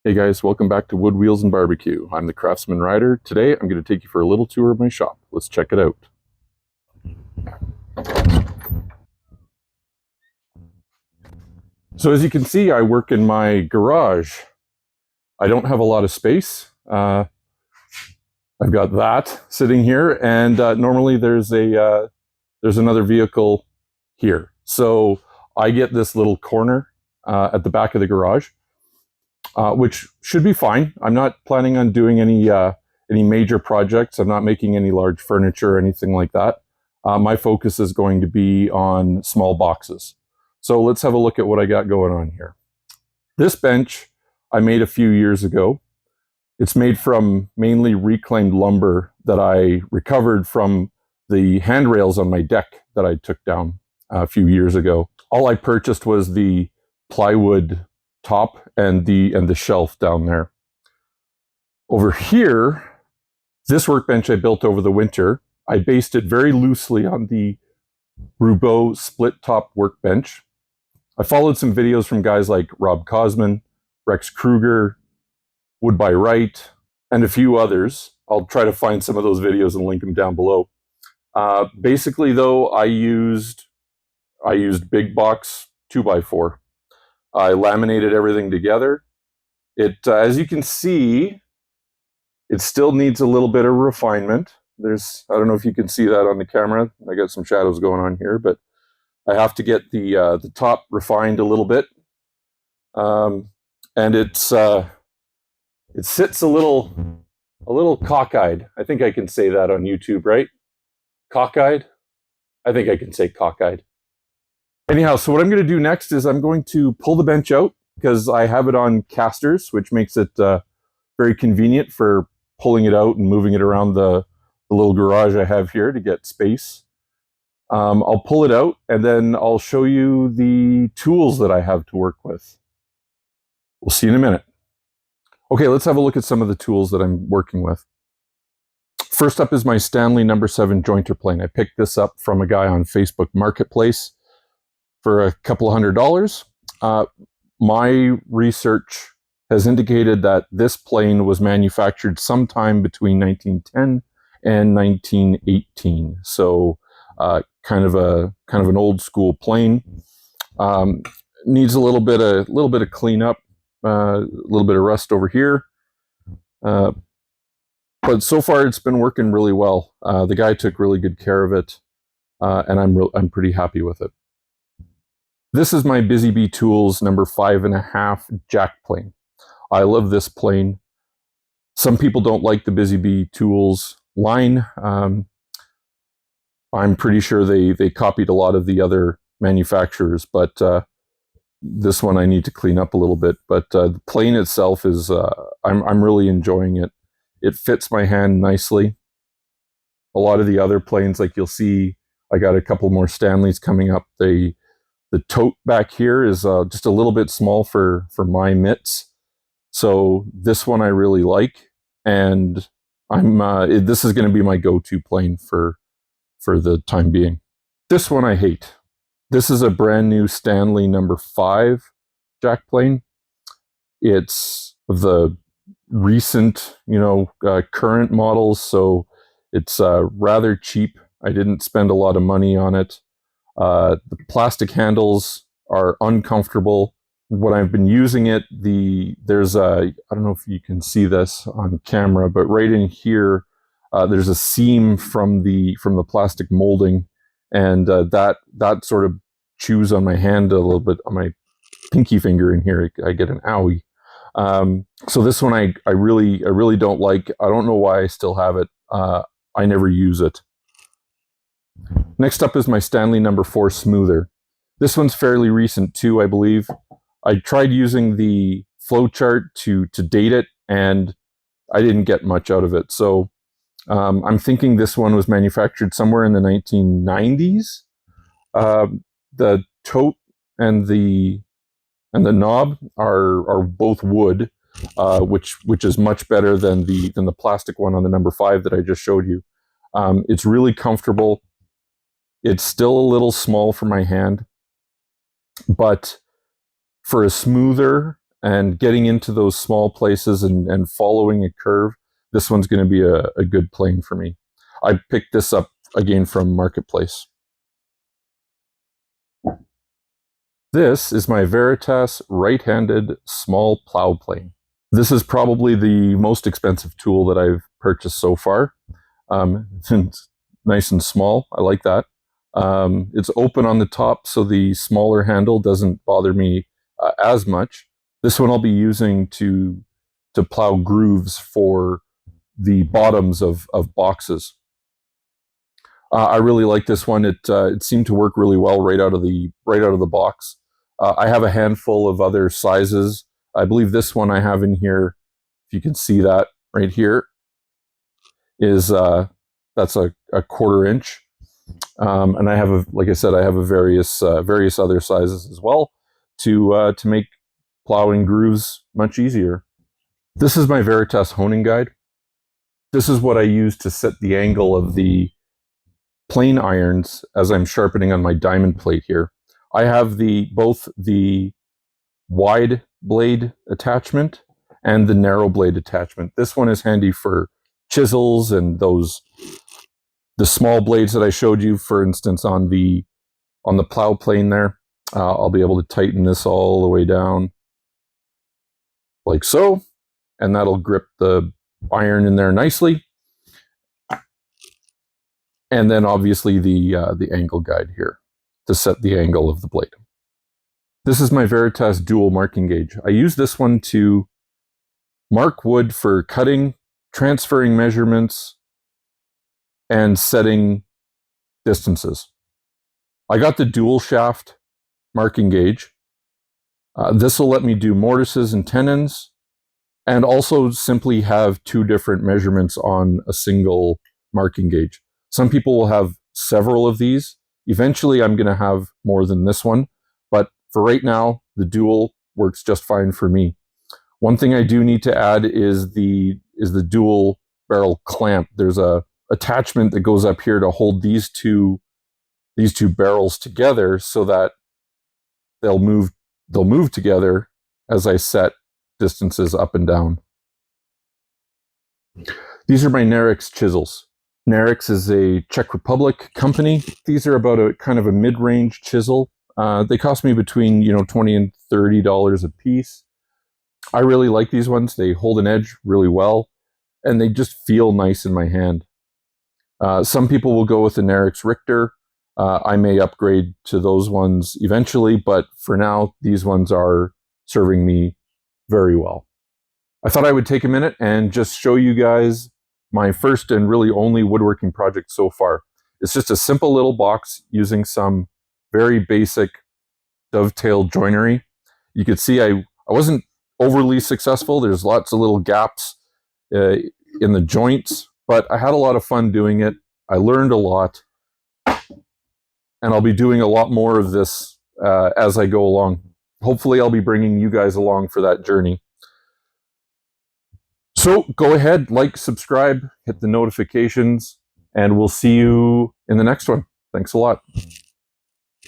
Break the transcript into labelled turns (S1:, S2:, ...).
S1: Hey guys, welcome back to Wood Wheels and Barbecue. I'm the Craftsman Rider. Today I'm going to take you for a little tour of my shop. Let's check it out. So as you can see, I work in my garage. I don't have a lot of space. I've got that sitting here, and normally there's another vehicle here. So I get this little corner at the back of the garage, which should be fine. I'm not planning on doing any major projects. I'm not making any large furniture or anything like that. My focus is going to be on small boxes. So let's have a look at what I got going on here. This bench I made a few years ago. It's made from mainly reclaimed lumber that I recovered from the handrails on my deck that I took down a few years ago. All I purchased was the plywood top and the shelf down there. Over here, this workbench I built over the winter. I based it very loosely on the Roubeau split top workbench. I followed some videos from guys like Rob Cosman, Rex Kruger, Wood by Wright, and a few others. I'll try to find some of those videos and link them down below. Basically, though, I used big box 2x4. I laminated everything together. As you can see, it still needs a little bit of refinement. I don't know if you can see that on the camera. I got some shadows going on here, but I have to get the top refined a little bit. And it sits a little cockeyed. I think I can say that on YouTube, right? Cockeyed? I think I can say cockeyed. Anyhow, so what I'm going to do next is I'm going to pull the bench out because I have it on casters, which makes it very convenient for pulling it out and moving it around the little garage I have here to get space. I'll pull it out and then I'll show you the tools that I have to work with. We'll see you in a minute. Okay, let's have a look at some of the tools that I'm working with. First up is my Stanley No. 7 jointer plane. I picked this up from a guy on Facebook Marketplace for a couple of $100s. My research has indicated that this plane was manufactured sometime between 1910 and 1918. So kind of an old school plane. Needs a little bit of cleanup, a little bit of rust over here. But so far it's been working really well. The guy took really good care of it, and I'm pretty happy with it. This is my Busy Bee Tools No. 5.5 jack plane. I love this plane. Some people don't like the Busy Bee Tools line. I'm pretty sure they copied a lot of the other manufacturers, but this one I need to clean up a little bit. But the plane itself is, I'm really enjoying it. It fits my hand nicely. A lot of the other planes, like you'll see, I got a couple more Stanleys coming up. The tote back here is just a little bit small for my mitts. So this one I really like, and this is going to be my go-to plane for the time being. This one I hate. This is a brand new Stanley No. 5 jack plane. It's the recent, current models, so it's rather cheap. I didn't spend a lot of money on it. The plastic handles are uncomfortable. When I've been using it, there's I don't know if you can see this on camera, but right in here, there's a seam from the plastic molding, and that sort of chews on my hand a little bit, on my pinky finger in here. I get an owie. So this one I really don't like. I don't know why I still have it. I never use it. Next up is my Stanley No. 4 smoother. This one's fairly recent too, I believe. I tried using the flowchart to date it, and I didn't get much out of it. So I'm thinking this one was manufactured somewhere in the 1990s. The tote and the knob are both wood, which is much better than the plastic one on the No. 5 that I just showed you. It's really comfortable. It's still a little small for my hand, but for a smoother and getting into those small places and following a curve, this one's going to be a good plane for me. I picked this up again from Marketplace. This is my Veritas right-handed small plow plane. This is probably the most expensive tool that I've purchased so far. It's nice and small. I like that. It's open on the top, so the smaller handle doesn't bother me as much. This one I'll be using to plow grooves for the bottoms of boxes. I really like this one. It seemed to work really well right out of the box. I have a handful of other sizes. I believe this one I have in here, if you can see that right here, is that's a 1/4 inch. And I have, like I said, I have various other sizes as well to make plowing grooves much easier. This is my Veritas honing guide. This is what I use to set the angle of the plane irons as I'm sharpening on my diamond plate here. I have both the wide blade attachment and the narrow blade attachment. This one is handy for chisels and the small blades that I showed you, for instance, on the plow plane there. I'll be able to tighten this all the way down like so, and that'll grip the iron in there nicely. And then obviously the angle guide here to set the angle of the blade. This is my Veritas dual marking gauge. I use this one to mark wood for cutting, transferring measurements, and setting distances. I got the dual shaft marking gauge. This will let me do mortises and tenons, and also simply have 2 different measurements on a single marking gauge. Some people will have several of these. Eventually, I'm going to have more than this one, but for right now, the dual works just fine for me. One thing I do need to add is the dual barrel clamp. There's a attachment that goes up here to hold these two barrels together so that they'll move together as I set distances up and down. These are my Narex chisels. Narex is a Czech Republic company. These are about a kind of a mid-range chisel. They cost me between $20 and $30 a piece. I really like these ones. They hold an edge really well, and they just feel nice in my hand. Some people will go with the Narex Richter. I may upgrade to those ones eventually, but for now, these ones are serving me very well. I thought I would take a minute and just show you guys my first and really only woodworking project so far. It's just a simple little box using some very basic dovetail joinery. You could see I wasn't overly successful. There's lots of little gaps in the joints, but I had a lot of fun doing it. I learned a lot, and I'll be doing a lot more of this as I go along. Hopefully I'll be bringing you guys along for that journey. So go ahead, like, subscribe, hit the notifications, and we'll see you in the next one. Thanks a lot.